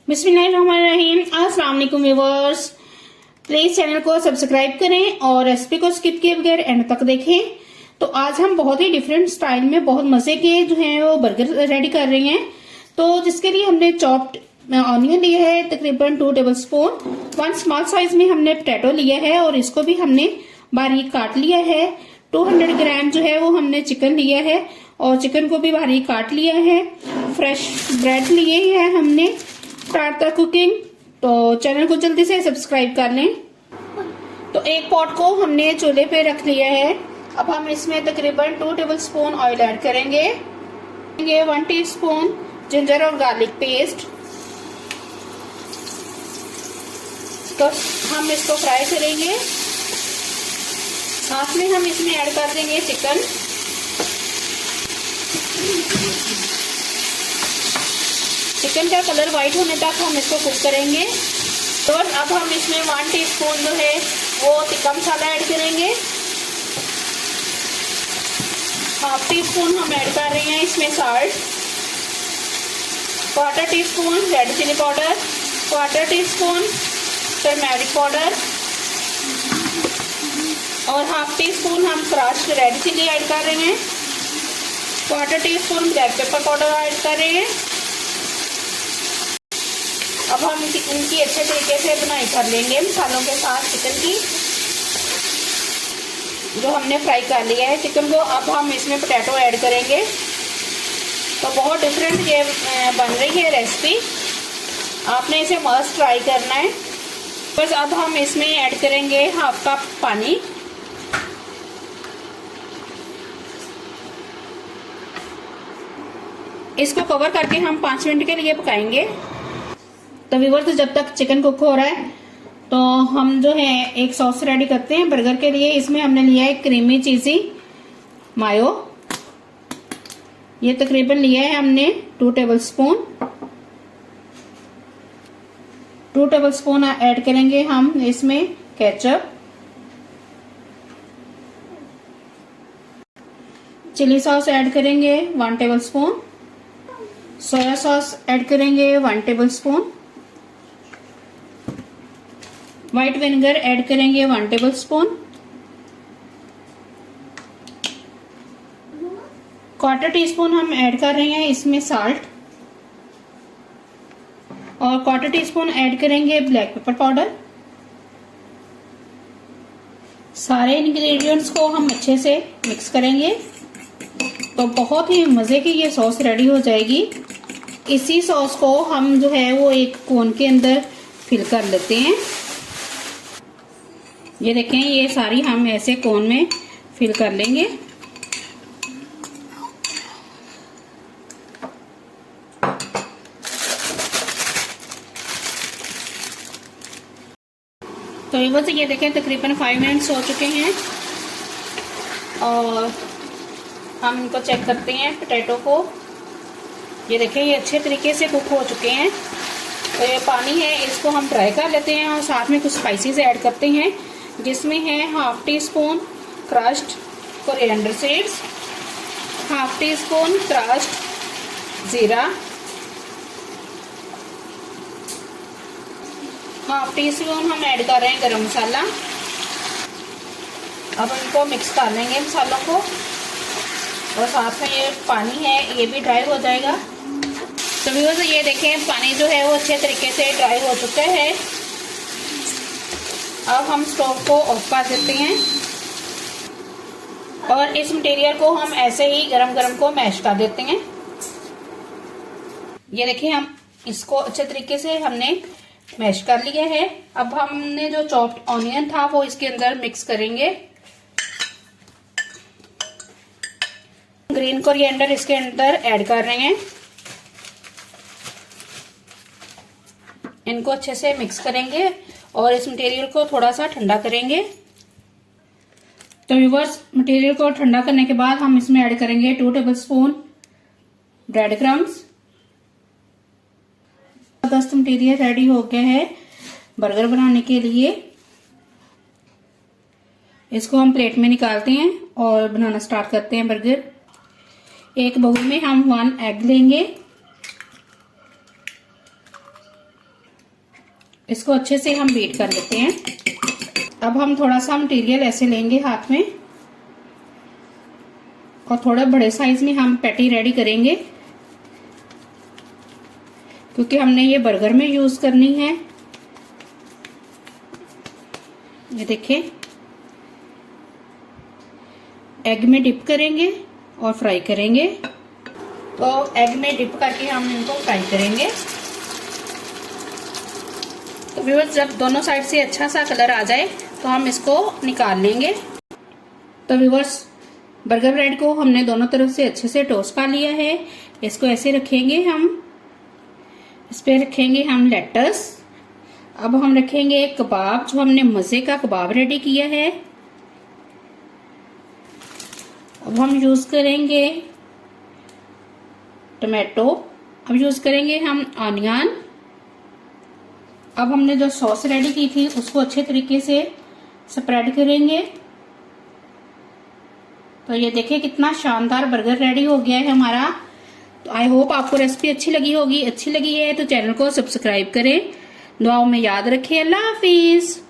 बिस्मिल्लाहिर्रहमानिर्रहीम। अस्सलाम वालेकुम व्यूअर्स, प्लीज चैनल को सब्सक्राइब करें और रेसिपी को स्किप किए बगैर एंड तक देखें। तो आज हम बहुत ही डिफरेंट स्टाइल में बहुत मजे के जो है वो बर्गर रेडी कर रहे हैं। तो जिसके लिए हमने चॉप्ड ऑनियन लिया है तकरीबन 2 टेबल स्पून, 1 स्मॉल साइज में हमने पोटैटो लिया है और इसको भी हमने बारीक काट लिया है। 200 ग्राम जो है वो हमने चिकन लिया है और चिकन को भी बारीक काट लिया है। फ्रेश ब्रेड लिए है हमने। Start the cooking. तो चैनल को जल्दी से सब्सक्राइब कर लें। तो एक पॉट को हमने चूल्हे पे रख लिया है। अब हम इसमें तकरीबन 2 टेबल स्पून ऑयल ऐड करेंगे। 1 टीस्पून जिंजर और गार्लिक पेस्ट। तो हम इसको फ्राई करेंगे। साथ में हम इसमें ऐड कर देंगे चिकन। चिकन का कलर व्हाइट होने तक हम इसको कुक करेंगे। तो अब हम इसमें 1 टीस्पून जो है वो टिक्का मसाला ऐड करेंगे। हाफ टीस्पून हम ऐड कर रहे हैं इसमें salt. 1/4 teaspoon red chilli powder, 1/4 teaspoon turmeric powder और हाफ टीस्पून हम क्रश्ड रेड चिली ऐड कर रहे हैं। 1/4 teaspoon black pepper powder add कर रहे हैं। अब हम इनकी अच्छे तरीके से बुनाई कर लेंगे मसालों के साथ चिकन की, जो हमने फ्राई कर लिया है चिकन को। अब हम इसमें पोटैटो ऐड करेंगे। तो बहुत डिफरेंट ये बन रही है रेसिपी, आपने इसे मस्ट ट्राई करना है। बस अब हम इसमें ऐड करेंगे हाफ कप पानी। इसको कवर करके हम 5 मिनट के लिए पकाएंगे। तो व्यूअर्स, जब तक चिकन कुक हो रहा है तो हम जो है एक सॉस रेडी करते हैं बर्गर के लिए। इसमें हमने लिया है क्रीमी चीजी मायो। ये तकरीबन लिया है हमने 2 table spoon. 2 table spoon add करेंगे हम इसमें केचप। चिली सॉस ऐड करेंगे 1 table spoon. Soya sauce add करेंगे 1 table spoon. White vinegar add करेंगे 1 टेबल स्पून। 1/4 टीस्पून हम ऐड कर रहे हैं इसमें साल्ट और 1/4 टीस्पून ऐड करेंगे ब्लैक पेपर पाउडर। सारे इंग्रेडिएंट्स को हम अच्छे से मिक्स करेंगे। तो बहुत ही मजे की ये सॉस रेडी हो जाएगी। इसी सॉस को हम जो है वो एक कोन के अंदर फिल कर लेते हैं। ये देखें, ये सारी हम ऐसे कोन में फिल कर लेंगे। तो बस ये देखें, तकरीबन 5 मिनट्स हो चुके हैं और हम इनको चेक करते हैं पोटैटो को। ये देखें, ये अच्छे तरीके से कुक हो चुके हैं। तो ये पानी है इसको हम ड्राई कर लेते हैं और साथ में कुछ स्पाइसेस ऐड करते हैं, जिसमें है half tea spoon crushed coriander seeds, half tea spoon crushed जीरा, हाफ टी स्पून हम ऐड कर रहे हैं गरम मसाला। अब इनको मिक्स कर लेंगे मसालों को और साथ में ये पानी है ये भी ड्राई हो जाएगा। तो व्यूअर्स, ये देखें, पानी जो है वो अच्छे तरीके से ड्राई हो चुका है। अब हम स्टोव को ऑफ कर देते हैं और इस मटेरियल को हम ऐसे ही गरम गरम को मैश कर देते हैं। ये देखिए, हम इसको अच्छे तरीके से हमने मैश कर लिया है। अब हमने जो चॉप्ड ऑनियन था वो इसके अंदर मिक्स करेंगे। ग्रीन कोरिएंडर इसके अंदर ऐड कर रहे हैं। इनको अच्छे से मिक्स करेंगे और इस मटेरियल को थोड़ा सा ठंडा करेंगे। तो व्यूअर्स, मटेरियल को ठंडा करने के बाद हम इसमें ऐड करेंगे 2 टेबल स्पून ब्रेड क्रम्स। जबरदस्त मटेरियल रेडी हो गया है बर्गर बनाने के लिए। इसको हम प्लेट में निकालते हैं और बनाना स्टार्ट करते हैं बर्गर। एक बाउल में हम 1 एग लेंगे। इसको अच्छे से हम बीट कर लेते हैं। अब हम थोड़ा सा मटेरियल ऐसे लेंगे हाथ में और थोड़ा बड़े साइज में हम पैटी रेडी करेंगे, क्योंकि हमने ये बर्गर में यूज करनी है। ये देखिए, एग में डिप करेंगे और फ्राई करेंगे। तो एग में डिप करके हम इनको फ्राई करेंगे। तो व्यूअर्स, जब दोनों साइड से अच्छा सा कलर आ जाए तो हम इसको निकाल लेंगे। तो व्यूअर्स, बर्गर ब्रेड को हमने दोनों तरफ से अच्छे से टोस्ट कर लिया है। इसको ऐसे रखेंगे हम, इस पे रखेंगे हम लेटस। अब हम रखेंगे कबाब, जो हमने मजे का कबाब रेडी किया है। अब हम यूज करेंगे टमाटो, अब यूज करेंगे हम ऑनियन। अब हमने जो सॉस रेडी की थी उसको अच्छे तरीके से स्प्रेड करेंगे। तो ये देखिए कितना शानदार बर्गर रेडी हो गया है हमारा। तो आई होप आपको रेसिपी अच्छी लगी होगी। अच्छी लगी है तो चैनल को सब्सक्राइब करें, दुआओं में याद रखें। अल्लाह हाफिज।